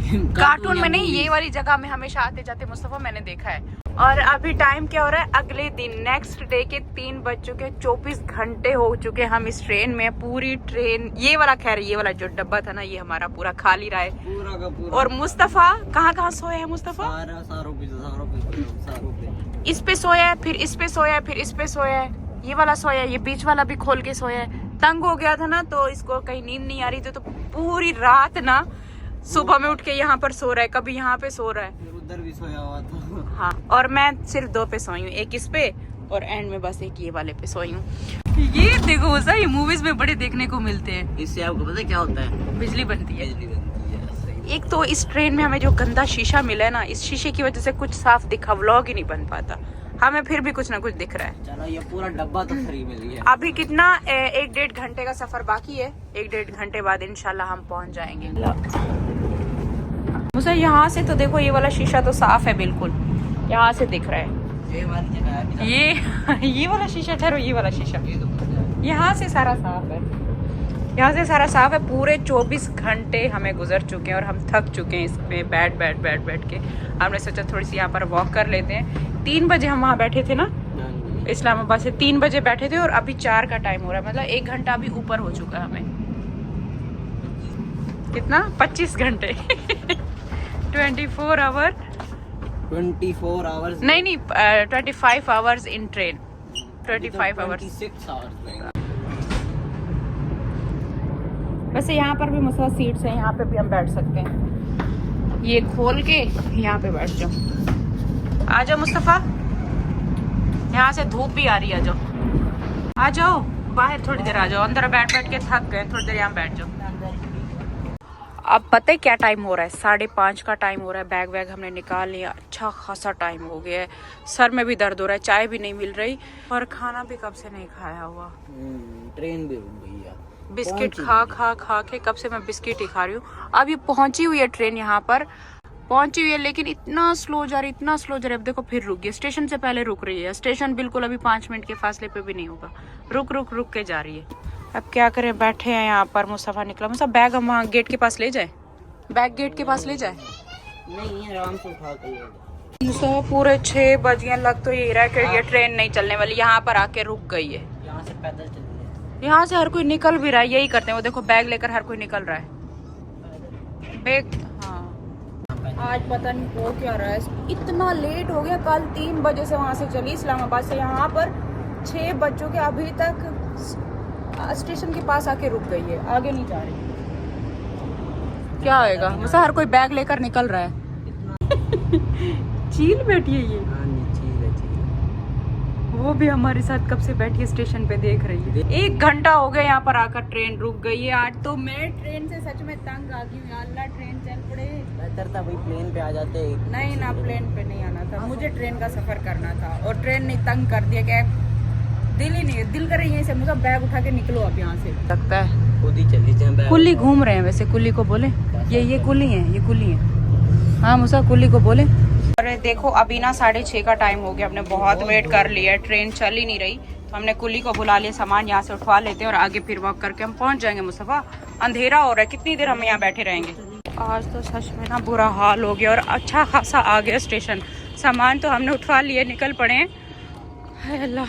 Cartoon में नहीं, ये वाली जगह में हमेशा आते जाते मुस्तफा मैंने देखा है। और अभी टाइम क्या हो रहा है, अगले दिन नेक्स्ट डे के 3 बज चुके, 24 घंटे हो चुके हम इस ट्रेन में। पूरी ट्रेन, ये वाला खैर ये वाला जो डब्बा था ना, ये हमारा पूरा खाली रहा है पूरा का पूरा। और मुस्तफा कहाँ सोया है मुस्तफा? इस पे सोया है, फिर इस पे सोया है, फिर इस पे सोया है, ये वाला सोया है, ये बीच वाला भी खोल के सोया है। तंग हो गया था ना, तो इसको कहीं नींद नहीं आ रही थी, तो पूरी रात ना सुबह में उठ के यहाँ पर सो रहा है, कभी यहाँ पे सो रहा है, उधर भी सोया हुआ था। हाँ, और मैं सिर्फ 2 पे सोई हूँ, एक इस पे और एंड में बस एक ये वाले पे सोई हूँ। ये देखो ये मूवीज में बड़े देखने को मिलते हैं। इससे आपको पता है क्या होता है? बिजली बनती है। एक तो इस ट्रेन में हमें जो गंदा शीशा मिला है ना, इस शीशे की वजह से कुछ साफ दिखा, व्लॉग ही नहीं बन पाता। हमें फिर भी कुछ ना कुछ दिख रहा है। चलो ये पूरा डब्बा तो फ्री मिल गया। अभी कितना 1-1.5 घंटे का सफर बाकी है। 1-1.5 घंटे बाद इंशाल्लाह हम पहुंच जाएंगे। मुझे यहाँ से तो देखो ये वाला शीशा तो साफ है बिल्कुल, यहाँ से दिख रहा है। ये वाली जगह ये वाला शीशा ठहरो, ये वाला शीशा यहाँ से सारा साफ है, यहाँ से सारा साफ है। पूरे 24 घंटे हमें गुजर चुके हैं और हम थक चुके हैं इसमें बैठ के। हमने सोचा थोड़ी सी यहाँ पर वॉक कर लेते हैं। 3 बजे हम वहाँ बैठे थे ना, इस्लामाबाद से 3 बजे बैठे थे और अभी 4 का टाइम हो रहा है, मतलब 1 घंटा अभी ऊपर हो चुका है हमें। कितना 25 घंटे 24 आवर 24 आवर्स नहीं 25 hours in train, 25 hours. 26 hours. वैसे यहाँ पर भी मसला सीट्स हैं, यहाँ पे भी हम बैठ सकते हैं। ये खोल के यहाँ पे बैठ जाओ। आ जाओ मुस्तफा, यहाँ से धूप भी आ रही है। आ जाओ बाहर थोड़ी देर, आ जाओ अंदर। बैठ के थक गए, थोड़ी देर यहाँ बैठ जाओ। अब पता है क्या टाइम हो रहा है? 5:30 का टाइम हो रहा है। बैग वैग हमने निकाल लिया, अच्छा खासा टाइम हो गया है। सर में भी दर्द हो रहा है, चाय भी नहीं मिल रही और खाना भी कब से नहीं खाया हुआ। ट्रेन भी रुक गई है। बिस्किट खा के कब से मैं बिस्किट ही खा रही हूँ। अब ये पहुंची हुई है ट्रेन, यहाँ पर पहुंची हुई है, लेकिन इतना स्लो जा रही, इतना स्लो जा रही। अब देखो फिर रुक गई, स्टेशन से पहले रुक रही है। स्टेशन बिल्कुल अभी 5 मिनट के फासले पे भी नहीं होगा, रुक के जा रही है। अब क्या करें, बैठे हैं यहाँ पर। मुस्तफा निकला, मुस्तफा बैग हम वहाँ गेट के पास ले जाए, बैग गेट के पास ले जाए। नहीं आराम से उठा के। मुस्तफा पूरे 6 बज गए, लग तो ये रहा है कि ये ट्रेन नहीं चलने वाली, यहाँ पर आके रुक गई है। यहाँ से पैदल चल रही है, यहाँ से हर कोई निकल भी रहा है, यही करते हैं। वो देखो बैग लेकर हर कोई निकल रहा है। बैग आज पता नहीं हो क्या रहा है, इतना लेट हो गया। कल 3 बजे से वहाँ से चली इस्लामाबाद से, यहाँ पर 6 बज चुके, अभी तक स्टेशन के पास आके रुक गई है, आगे नहीं जा रही। क्या होएगा? वैसे हर कोई बैग लेकर निकल रहा है। चील बैठी है ये, वो भी हमारे साथ कब से बैठी है, स्टेशन पे देख रही है। 1 घंटा हो गया यहाँ पर आकर, ट्रेन रुक गई है। आज तो मैं ट्रेन से सच में तंग आ गई हूँ। अल्लाह ट्रेन चल पड़े, बेहतर था भाई प्लेन पे आ जाते। नहीं ना, प्लेन पे नहीं आना था मुझे, ट्रेन का सफर करना था। और ट्रेन ने तंग कर दिया, क्या दिल ही नहीं, दिल करे यहीं से मुझे बैग उठा के निकलो अब यहाँ से। लगता है खुद ही चली जाए। कुल्ली घूम रहे हैं, वैसे कुल्ली को बोले, ये कुल्ली है, ये कुल्ली है। हाँ मुसा कुल्ली को बोले। अरे देखो अभी ना 6:30 का टाइम हो गया, हमने बहुत वेट कर लिया, ट्रेन चल ही नहीं रही, तो हमने कुल्ली को बुला लिया। सामान यहाँ से उठवा लेते हैं और आगे फिर वॉक करके हम पहुँच जाएंगे। मुस्तफा अंधेरा हो रहा है, कितनी देर हम यहाँ बैठे रहेंगे। आज तो सच में ना बुरा हाल हो गया और अच्छा खासा आ गया स्टेशन। सामान तो हमने उठवा लिए, निकल पड़े हैं। अल्लाह,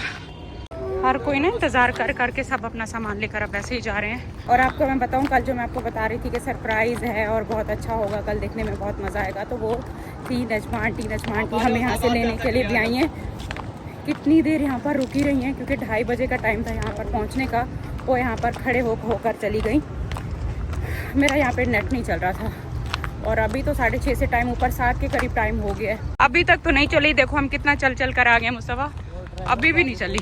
हर कोई ना इंतज़ार करके सब अपना सामान लेकर अब ऐसे ही जा रहे हैं। और आपको मैं बताऊं, कल जो मैं आपको बता रही थी कि सरप्राइज़ है और बहुत अच्छा होगा, कल देखने में बहुत मज़ा आएगा, तो वो थी नजमा आंटी हमें यहाँ से लेने के लिए भी आई हैं। कितनी देर यहाँ पर रुकी रही हैं, क्योंकि 2:30 बजे का टाइम था यहाँ पर पहुँचने का। वो यहाँ पर खड़े होकर चली गई। मेरा यहाँ पर नेट नहीं चल रहा था और अभी तो 6:30 से टाइम ऊपर 7 के करीब टाइम हो गया है, अभी तक तो नहीं चली। देखो हम कितना चल कर आ गए मुस्तफा, अभी भी नहीं चली।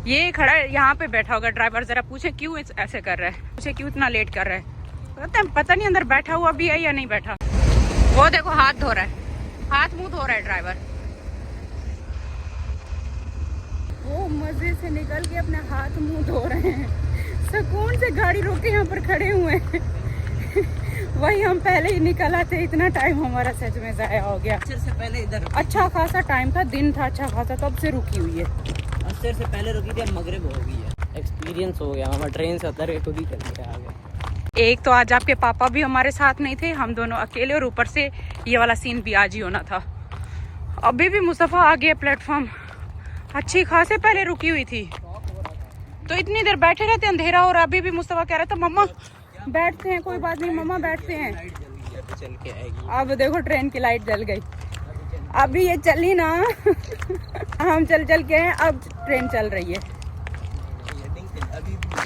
ये खड़ा है यहाँ पे बैठा होगा ड्राइवर, जरा पूछे क्यों ऐसे कर रहा है, पूछे क्यों इतना लेट कर रहा है। पता नहीं अंदर बैठा हुआ भी है या नहीं बैठा। वो देखो हाथ धो रहा है, हाथ मुंह धो रहा है ड्राइवर। वो मजे से निकल के अपने हाथ मुंह धो रहे हैं, सुकून से गाड़ी रोक के यहाँ पर खड़े हुए हैं। वही हम पहले ही निकल आते, इतना टाइम हमारा सच में जाया हो गया। से पहले इधर अच्छा खासा टाइम था, दिन था अच्छा खासा, तब से रुकी हुई है। असर से पहले रुकी थी, अब मगरिब हो गई है। एक्सपीरियंस हो गया हमारा, ट्रेन से उतर के खुद ही चल के आ गए। एक तो आज आपके पापा भी हमारे साथ नहीं थे, हम दोनों अकेले, और ऊपर से ये वाला सीन भी आज ही होना था। अभी भी मुस्तफ़ा आ गया प्लेटफॉर्म, अच्छी खासे पहले रुकी हुई थी तो इतनी देर बैठे रहते, अंधेरा और अभी भी मुस्तफ़ा कह रहा था मम्मा बैठते हैं, कोई बात नहीं मम्मा बैठते हैं। अब देखो ट्रेन की लाइट जल गई, अभी ये चली ना हम चल चल के हैं, अब ट्रेन चल रही है।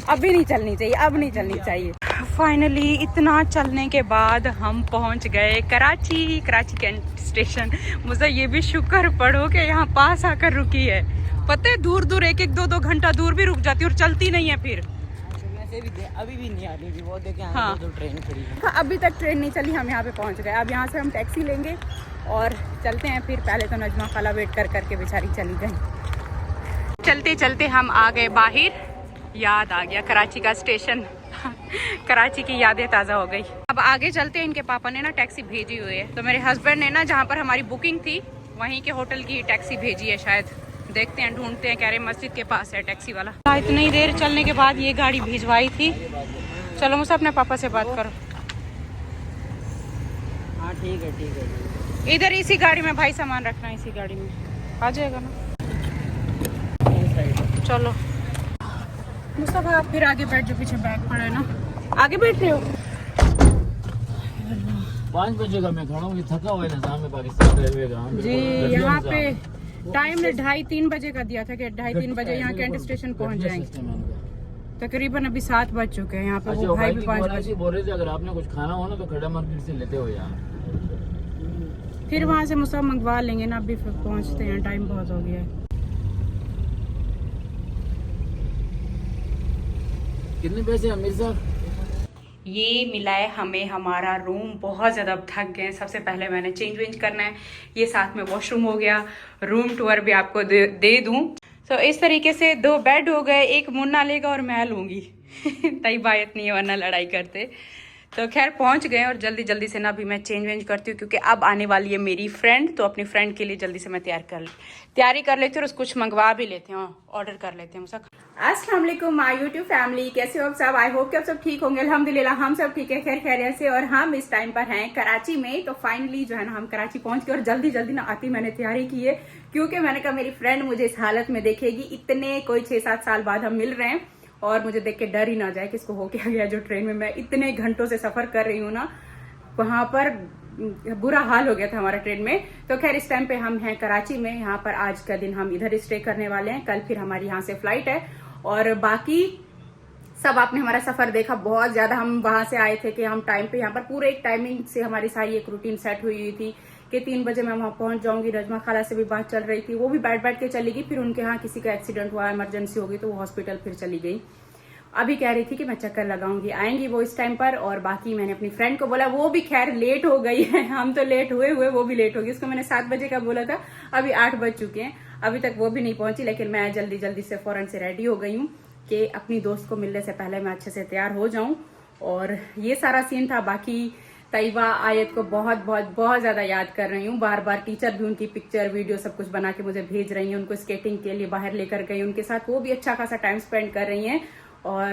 अभी नहीं चलनी चाहिए, अब नहीं चलनी चाहिए। फाइनली इतना चलने के बाद हम पहुंच गए कराची कैंट स्टेशन। मुझे ये भी शुक्र पढ़ो कि यहाँ पास आकर रुकी है। पता है दूर दूर 1-2 घंटा दूर भी रुक जाती और चलती नहीं है फिर। अभी भी नहीं आ रही, वो देखे हाँ तो ट्रेन खड़ी है। हाँ, अभी तक ट्रेन नहीं चली, हम यहाँ पे पहुँच गए। अब यहाँ से हम टैक्सी लेंगे और चलते हैं फिर। पहले तो नजमा खाला वेट कर करके बेचारी चली गई। चलते चलते हम आ गए बाहर, याद आ गया कराची का स्टेशन कराची की यादें ताज़ा हो गई। अब आगे चलते हैं, इनके पापा ने ना टैक्सी भेजी हुई है, तो मेरे हस्बैंड ने ना जहाँ पर हमारी बुकिंग थी वहीं के होटल की टैक्सी भेजी है शायद, देखते हैं ढूंढते हैं। कह रहे मस्जिद के पास है टैक्सी वाला। इतनी देर चलने के बाद ये गाड़ी भिजवाई थी। चलो मुझसे अपने पापा से बात करो। हाँ ठीक है। इधर इसी गाड़ी में भाई सामान रखना, इसी गाड़ी में आ जाएगा ना। चलो मुस्तफा आप फिर आगे बैठ, जो पीछे बैग पड़ा है ना। आगे बैठ रहे हो? 5 बजे का मैं खड़ा हूँ, थका हुआ है निज़ाम में पाकिस्तान रेलवे का जी। यहाँ पे टाइम ने 2:30-3 बजे का दिया था कि 2:30-3 बजे यहाँ कैंट स्टेशन पहुँच जाएंगे। तकरीबन अभी 7 बज चुके हैं यहाँ पे। वो भाई भी 5 बजे बोल रहे थे अगर आपने कुछ खाना हो ना तो खड़ा मार्केट से लेते हो यार, फिर वहाँ से मुस्तफा मंगवा लेंगे ना। अभी फिर पहुँचते हैं, टाइम बहुत हो गया है। कितने पैसे अमीर साहब? ये मिला है हमें हमारा रूम। बहुत ज़्यादा अब थक गए। सबसे पहले मैंने चेंज वेंज करना है, ये साथ में वॉशरूम हो गया। रूम टूर भी आपको दे दूँ। तो इस तरीके से 2 बेड हो गए, एक मुन्ना लेगा और मैं लूँगी तई बायत नहीं है वरना लड़ाई करते। तो खैर पहुँच गए और जल्दी जल्दी से ना अभी मैं चेंज वेंज करती हूँ, क्योंकि अब आने वाली है मेरी फ्रेंड। तो अपनी फ्रेंड के लिए जल्दी से मैं तैयारी कर लेती हूँ और कुछ मंगवा भी लेते हैं, ऑर्डर कर लेते हैं। अस्सलाम वालेकुम माय यूट्यूब फैमिली, कैसे हो आप सब? आई होप कि आप सब ठीक होंगे। अल्हम्दुलिल्लाह हम सब ठीक है, खैर खैरियत से। और हम इस टाइम पर हैं कराची में। तो फाइनली जो है ना हम कराची पहुंच गए और जल्दी जल्दी ना आती मैंने तैयारी की है, क्योंकि मैंने कहा मेरी फ्रेंड मुझे इस हालत में देखेगी। इतने कोई 6-7 साल बाद हम मिल रहे हैं और मुझे देख के डर ही ना जाए कि इसको हो क्या गया। जो ट्रेन में मैं इतने घंटों से सफर कर रही हूँ ना, वहां पर बुरा हाल हो गया था हमारा ट्रेन में। तो खैर इस टाइम पे हम हैं कराची में। यहाँ पर आज का दिन हम इधर स्टे करने वाले हैं, कल फिर हमारी यहाँ से फ्लाइट है। और बाकी सब आपने हमारा सफर देखा, बहुत ज्यादा हम वहां से आए थे कि हम टाइम पे यहाँ पर पूरे एक टाइमिंग से हमारी सारी एक रूटीन सेट हुई थी कि 3 बजे मैं वहां पहुंच जाऊंगी। नजमा खाला से भी बात चल रही थी, वो भी बैठ के चली गई। फिर उनके यहाँ किसी का एक्सीडेंट हुआ, इमरजेंसी हो गई, तो वो हॉस्पिटल फिर चली गई। अभी कह रही थी कि मैं चक्कर लगाऊंगी, आएंगी वो इस टाइम पर। और बाकी मैंने अपनी फ्रेंड को बोला, वो भी खैर लेट हो गई है। हम तो लेट हुए वो भी लेट हो गई। उसको मैंने 7 बजे का बोला था, अभी 8 बज चुके हैं, अभी तक वो भी नहीं पहुंची। लेकिन मैं जल्दी जल्दी से फौरन से रेडी हो गई हूँ कि अपनी दोस्त को मिलने से पहले मैं अच्छे से तैयार हो जाऊं। और ये सारा सीन था। बाकी तैयबा आयत को बहुत बहुत बहुत ज्यादा याद कर रही हूँ। बार बार टीचर भी उनकी पिक्चर वीडियो सब कुछ बना के मुझे भेज रही हैं। उनको स्केटिंग के लिए बाहर लेकर गई उनके साथ, वो भी अच्छा खासा टाइम स्पेंड कर रही हैं। और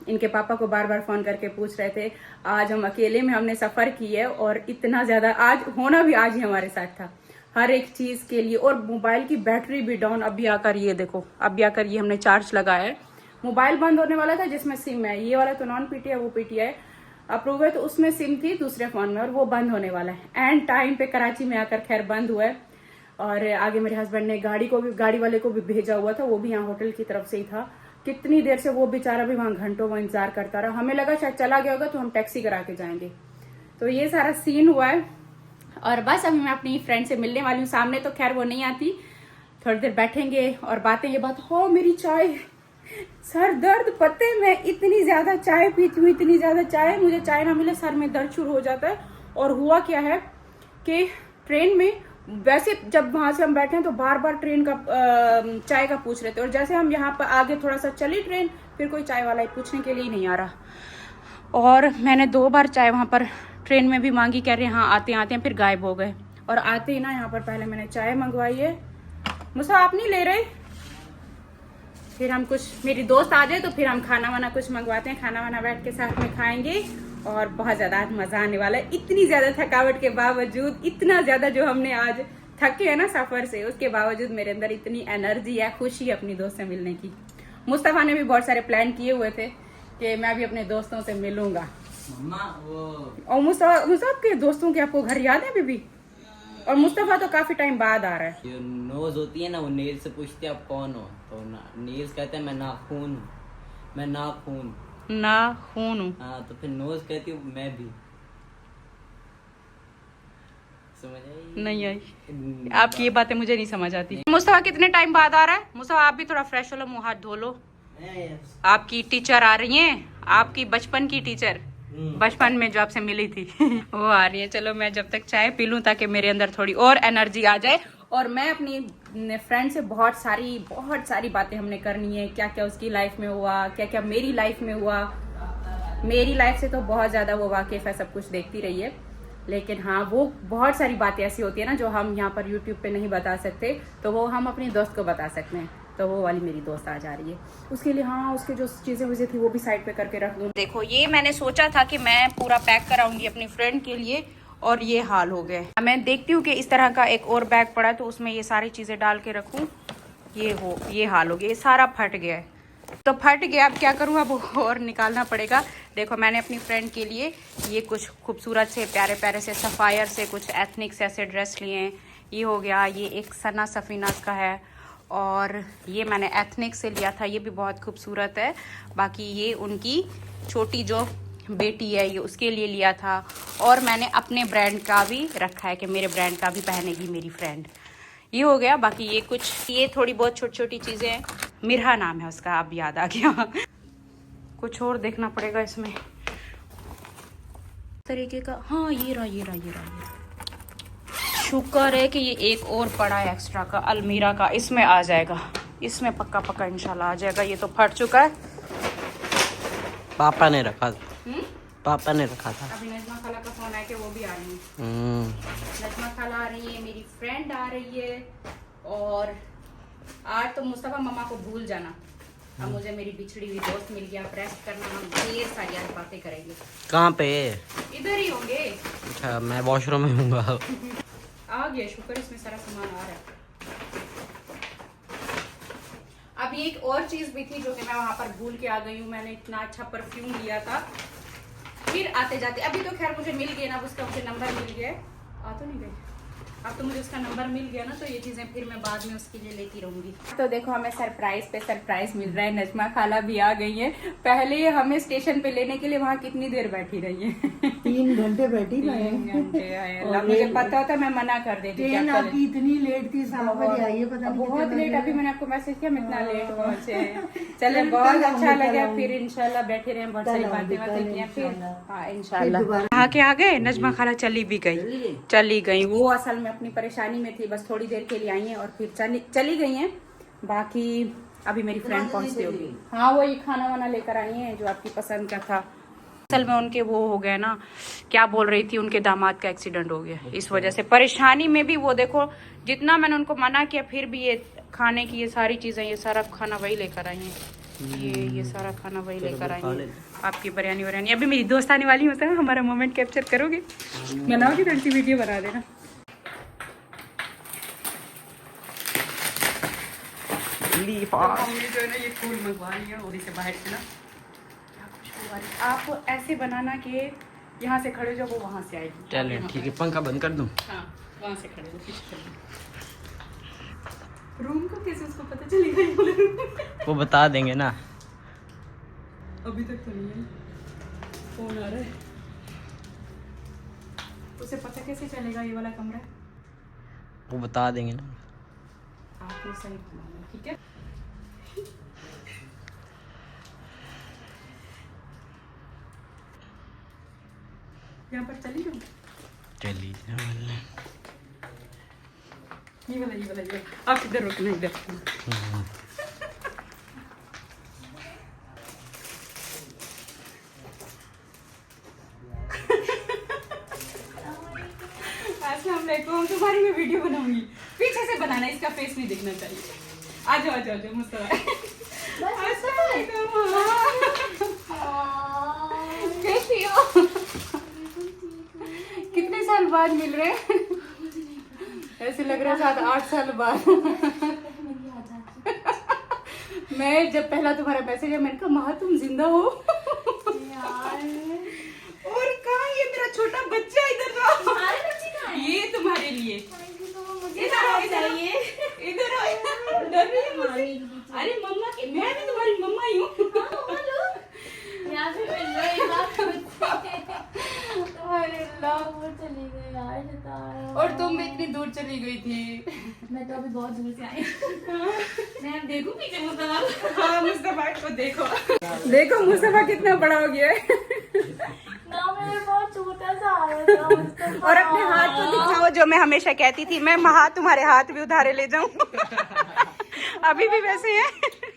इनके पापा को बार बार फोन करके पूछ रहे थे। आज हम अकेले में हमने सफर की है और इतना ज्यादा आज होना भी आज ही हमारे साथ था हर एक चीज के लिए। और मोबाइल की बैटरी भी डाउन। अभी आकर ये देखो, अभी आकर ये हमने चार्ज लगाया है। मोबाइल बंद होने वाला था जिसमें सिम है, ये वाला तो नॉन पीटीआई, वो पीटीआई अप्रूव है, तो उसमें सिम थी दूसरे फोन में और वो बंद होने वाला है। एंड टाइम पे कराची में आकर खैर बंद हुआ है। और आगे मेरे हस्बैंड ने गाड़ी वाले को भी भेजा हुआ था, वो भी यहाँ होटल की तरफ से ही था। कितनी देर से वो बेचारा भी वहां घंटों वो इंतजार करता रहा। हमें लगा शायद चला गया होगा तो हम टैक्सी करा के जाएंगे। तो ये सारा सीन हुआ है। और बस अभी मैं अपनी फ्रेंड से मिलने वाली हूँ सामने, तो खैर वो नहीं आती, थोड़ी देर बैठेंगे और बातें। ये बात हो, मेरी चाय, सर दर्द, पते हैं मैं इतनी ज्यादा चाय पीती हूँ, इतनी ज्यादा चाय, मुझे चाय ना मिले सर में दर्द शुरू हो जाता है। और हुआ क्या है कि ट्रेन में वैसे जब वहां से हम बैठे हैं तो बार बार ट्रेन का चाय का पूछ रहे थे। और जैसे हम यहाँ पर आगे थोड़ा सा चली ट्रेन, फिर कोई चाय वाला पूछने के लिए ही नहीं आ रहा। और मैंने 2 बार चाय वहां पर ट्रेन में भी मांगी, कह रहे हैं हाँ आते हैं, फिर गायब हो गए। और आते ही ना यहाँ पर पहले मैंने चाय मंगवाई है। मुझसे आप नहीं ले रहे? फिर हम कुछ, मेरी दोस्त आ जाए तो फिर हम खाना वाना कुछ मंगवाते हैं, खाना वाना बैठ के साथ में खाएंगे और बहुत ज़्यादा आज मज़ा आने वाला है। इतनी ज़्यादा थकावट के बावजूद, इतना ज़्यादा जो हमने आज थके हैं ना सफ़र से, उसके बावजूद मेरे अंदर इतनी एनर्जी है, खुशी है अपनी दोस्त से मिलने की। मुस्तफ़ा ने भी बहुत सारे प्लान किए हुए थे कि मैं भी अपने दोस्तों से मिलूंगा। मम्मा वो और मुस्तफ़ा के दोस्तों के आपको घर याद है बीबी? और मुस्तफ़ा तो काफ़ी टाइम बाद आ रहा है। जो नोज होती है ना, वो नील से पूछते हैं आप कौन हो, तो नील्स कहते हैं मैं नाखून हूँ, मैं नाखून ना खून हूँ। हाँ, तो फिर नोज कहती हूँ मैं भी। समझ आई? नहीं आई आपकी ये बातें, मुझे नहीं समझ आती। मुस्तफ़ा कितने टाइम बाद आ रहा है? मुस्तफ़ा आप भी थोड़ा फ्रेश हो लो, मुँह हाथ धो लो। आपकी टीचर आ रही हैं, आपकी बचपन की टीचर, बचपन में जो आपसे मिली थी वो आ रही है। चलो मैं जब तक चाय पी लूं ताकि मेरे अंदर थोड़ी और एनर्जी आ जाए। और मैं अपनी फ्रेंड से बहुत सारी बातें हमने करनी है, क्या क्या उसकी लाइफ में हुआ, क्या क्या मेरी लाइफ में हुआ। मेरी लाइफ से तो बहुत ज़्यादा वो वाकिफ है, सब कुछ देखती रही है। लेकिन हाँ, वो बहुत सारी बातें ऐसी होती है ना जो हम यहाँ पर यूट्यूब पे नहीं बता सकते, तो वो हम अपनी दोस्त को बता सकते हैं। तो वो वाली मेरी दोस्त आ जा रही है, उसके लिए हाँ, उसकी जो चीज़ें वजह थी वो भी साइड पे करके रख दूँ। देखो ये मैंने सोचा था कि मैं पूरा पैक कराऊंगी अपनी फ्रेंड के लिए, और ये हाल हो गया। मैं देखती हूँ कि इस तरह का एक और बैग पड़ा तो उसमें ये सारी चीज़ें डाल के रखूँ। ये हाल हो गया, ये सारा फट गया है। तो फट गया, अब क्या करूँ, अब और निकालना पड़ेगा। देखो मैंने अपनी फ्रेंड के लिए ये कुछ खूबसूरत से प्यारे प्यारे से सफ़ायर से कुछ एथनिक से ऐसे ड्रेस लिए हैं। ये हो गया, ये एक सना सफ़ीनाज का है, और ये मैंने एथनिक से लिया था, ये भी बहुत खूबसूरत है। बाकी ये उनकी छोटी जो बेटी है, ये उसके लिए लिया था। और मैंने अपने ब्रांड का भी रखा है कि मेरे ब्रांड का भी पहनेगी मेरी फ्रेंड। ये हो गया। बाकी ये कुछ, ये थोड़ी बहुत छोटी छोटी चीज़ें हैं। मिरहा नाम है उसका, अब याद आ गया। कुछ और देखना पड़ेगा इसमें तरीके का। हाँ ये रहा। शुक्र है कि ये एक और पड़ा है एक्स्ट्रा का, अलमीरा का, इसमें आ जाएगा, इसमें पक्का इंशाल्लाह आ जाएगा। ये तो फट चुका है, पापा ने रखा था। पापा ने रखा था। अभी नजमा खाला का फोन है कि वो भी आ रही है। नजमा खाला आ रही है, मेरी फ्रेंड आ रही है। और आज तो मुस्तफ़ा मम्मा को भूल जाना, अब मुझे मेरी बिछड़ी हुई दोस्त मिल गया। रेस्ट करना, हम ढेर सारी आज बातें करेंगे। कहाँ पे? इधर ही होंगे। अच्छा, मैं वॉशरूम में हूँगा। आ गया, शुक्र इसमें सारा सामान आ रहा है। अब एक और चीज भी थी जो कि मैं वहां पर भूल के आ गई हूँ। मैंने इतना अच्छा परफ्यूम लिया था, फिर आते जाते, अभी तो खैर मुझे मिल गया ना, उसका मुझे नंबर मिल गया। आ तो नहीं गई, अब तो मुझे उसका नंबर मिल गया ना, तो ये चीजें फिर मैं बाद में उसके लिए लेती रहूंगी। तो देखो हमें सरप्राइज पे सरप्राइज मिल रहा है। नजमा खाला भी आ गई है। पहले हमें स्टेशन पे लेने के लिए वहाँ कितनी देर बैठी रही है? 3 घंटे बैठी ना। 3 घंटे है। मुझे पता होता मैं मना कर देती। ट्रेन आपकी इतनी लेट थी, 7 बजे आई है, पता नहीं बहुत लेट। अभी मैंने आपको मैसेज किया, मैं इतना लेट पहुंचे। चले, बहुत अच्छा लगा। फिर इंशाल्लाह बैठे रहे, बहुत सारी बातें किए फिर। हाँ इंशाल्लाह। आके आ गए। नजमा खाला चली गई। वो असल में अपनी परेशानी में थी, बस थोड़ी देर के लिए आई हैं और फिर चली गई हैं। बाकी अभी मेरी फ्रेंड पहुंचती होगी। हाँ वो ये खाना वाना लेकर आई हैं जो आपकी पसंद का था। असल में उनके वो हो गया ना, क्या बोल रही थी, उनके दामाद का एक्सीडेंट हो गया, इस वजह से परेशानी में भी वो देखो, जितना मैंने उनको मना किया फिर भी ये खाने की ये सारी चीजें, ये सारा खाना वही लेकर आई हैं। ये सारा खाना वही लेकर आई हैं। आपकी बिरयानी। अभी मेरी दोस्त आने वाली होता है, हमारा मोमेंट कैप्चर करोगे, बनाओगे, थोड़ी सी वीडियो बना देना। हमने जो है ना ये फूल मंगवा लिया उड़ी से बाहर से ना। आप ऐसे बनाना कि यहाँ से खड़े जो वो वहाँ से आएगी। चलिए ठीक है, पंखा बंद कर दूँ? हाँ वहाँ से खड़े हो, रूम को कैसे उसको पता चलेगा? वो बता देंगे ना। अभी तक तो नहीं है, फोन आ रहा है। उसे पता कैसे चलेगा ये वाला कमरा? वो बता देंगे ना। आपने सही बनाना, ठीक है? यहाँ पर चली जाऊँ? चलिए ये वाला। आप इधर रुकना, इधर। अस्सलाम वालेकुम। तुम्हारी मैं वीडियो बनाऊंगी, पीछे से बनाना, इसका फेस नहीं दिखना चाहिए। आ जाओ मुस्तफा। कैसी हो? कितने साल बाद मिल रहे हैं? ऐसे लग रहा है 7-8 साल बाद। मैं जब पहला तुम्हारा मैसेज है मैंने कहा महा तुम जिंदा हो? और कहाँ ये मेरा छोटा बच्चा? इधर आओ, ये तुम्हारे लिए। इधर आओ, इधर आओ, इधर आओ। डर रही है मुझसे? अरे मम्मा की, मैं भी तुम्हारी मम्मा ही हूँ। अरे अल्लाह, और तुम भी इतनी दूर चली गई थी। मैं तो अभी बहुत दूर से आई। मैं देखूं पीछे मुस्तफा। हाँ मुस्तफा को देखो, देखो मुस्तफा कितना बड़ा हो गया है। ना मैं बहुत छोटा सा आया था मुस्तफा। और अपने हाथ को दिखाओ, जो मैं हमेशा कहती थी मैं महा तुम्हारे हाथ भी उधारे ले जाऊं। अभी भी वैसे है।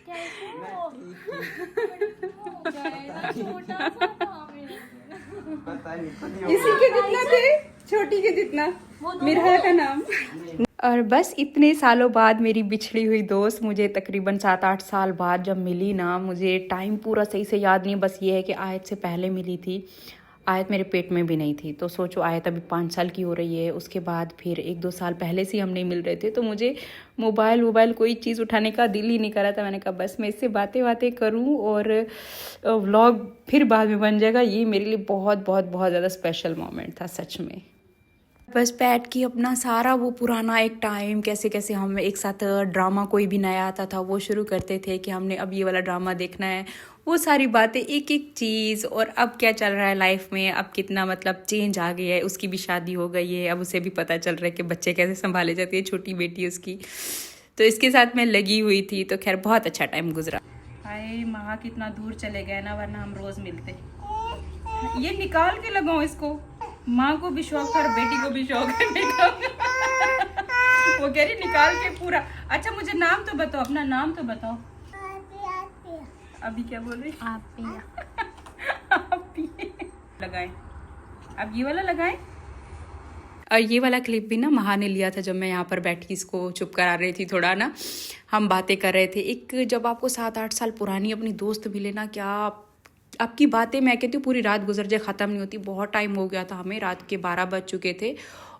कैसे हो? हो जाएगा छोटा सा था मेरा। इसी के जितना थे, छोटी के जितना, मिरहा का नाम। और बस इतने सालों बाद मेरी बिछड़ी हुई दोस्त मुझे तकरीबन 7-8 साल बाद जब मिली ना, मुझे टाइम पूरा सही से याद नहीं, बस ये है कि आयत से पहले मिली थी। आयत मेरे पेट में भी नहीं थी, तो सोचो आयत अभी 5 साल की हो रही है। उसके बाद फिर 1-2 साल पहले से हम नहीं मिल रहे थे, तो मुझे मोबाइल कोई चीज़ उठाने का दिल ही नहीं करा था। मैंने कहा बस मैं इससे बातें करूं और व्लॉग फिर बाद में बन जाएगा। ये मेरे लिए बहुत ज़्यादा स्पेशल मोमेंट था सच में। बस बैठ के अपना सारा वो पुराना एक टाइम, कैसे हम एक साथ ड्रामा कोई भी नया आता था वो शुरू करते थे कि हमने अब ये वाला ड्रामा देखना है, वो सारी बातें, एक चीज़। और अब क्या चल रहा है लाइफ में, अब कितना मतलब चेंज आ गया है। उसकी भी शादी हो गई है, अब उसे भी पता चल रहा है कि बच्चे कैसे संभाले जाते हैं, छोटी बेटी उसकी। तो इसके साथ मैं लगी हुई थी, तो खैर बहुत अच्छा टाइम गुजरा। हाय माँ कितना दूर चले गए ना, वरना हम रोज़ मिलते। ये निकाल के लगाओ इसको, माँ को भी शौक था और बेटी को भी शौक है। वो कह रही निकाल के पूरा। अच्छा मुझे नाम तो बताओ, अपना नाम तो बताओ। अभी क्या बोल रही? आप लगाएं, अब ये वाला लगाएं। और ये वाला क्लिप भी ना महा ने लिया था जब मैं यहाँ पर बैठी इसको चुप करा रही थी, थोड़ा ना हम बातें कर रहे थे। एक जब आपको 7-8 साल पुरानी अपनी दोस्त मिले ना, क्या आपकी बातें, मैं कहती हूँ पूरी रात गुजर जाए ख़त्म नहीं होती। बहुत टाइम हो गया था हमें, रात के 12 बज चुके थे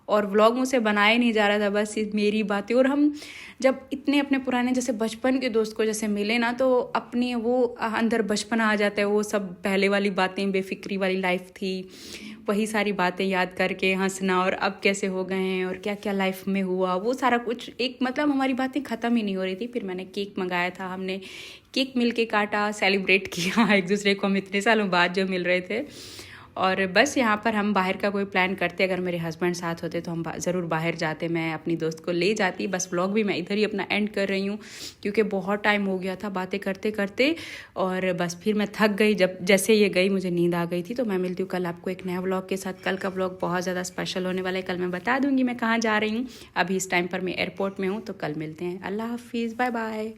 और व्लॉग मुझसे बनाया नहीं जा रहा था, बस मेरी बातें। और हम जब इतने अपने पुराने जैसे बचपन के दोस्त को जैसे मिले ना, तो अपनी वो अंदर बचपन आ जाता है। वो सब पहले वाली बातें, बेफिक्री वाली लाइफ थी, वही सारी बातें याद करके हंसना, और अब कैसे हो गए हैं और क्या क्या लाइफ में हुआ, वो सारा कुछ एक मतलब हमारी बातें ख़त्म ही नहीं हो रही थी। फिर मैंने केक मंगाया था, हमने केक मिल के काटा, सेलिब्रेट किया एक दूसरे को, हम इतने सालों बाद जो मिल रहे थे। और बस यहाँ पर हम बाहर का कोई प्लान करते, अगर मेरे हस्बैंड साथ होते तो हम ज़रूर बाहर जाते, मैं अपनी दोस्त को ले जाती। बस व्लॉग भी मैं इधर ही अपना एंड कर रही हूँ, क्योंकि बहुत टाइम हो गया था बातें करते करते। और बस फिर मैं थक गई, जब जैसे ये गई मुझे नींद आ गई थी। तो मैं मिलती हूँ कल आपको एक नया व्लॉग के साथ। कल का व्लॉग बहुत ज़्यादा स्पेशल होने वाला है, कल मैं बता दूँगी मैं कहाँ जा रही हूँ। अभी इस टाइम पर मैं एयरपोर्ट में हूँ, तो कल मिलते हैं। अल्लाह हाफिज़, बाय बाय।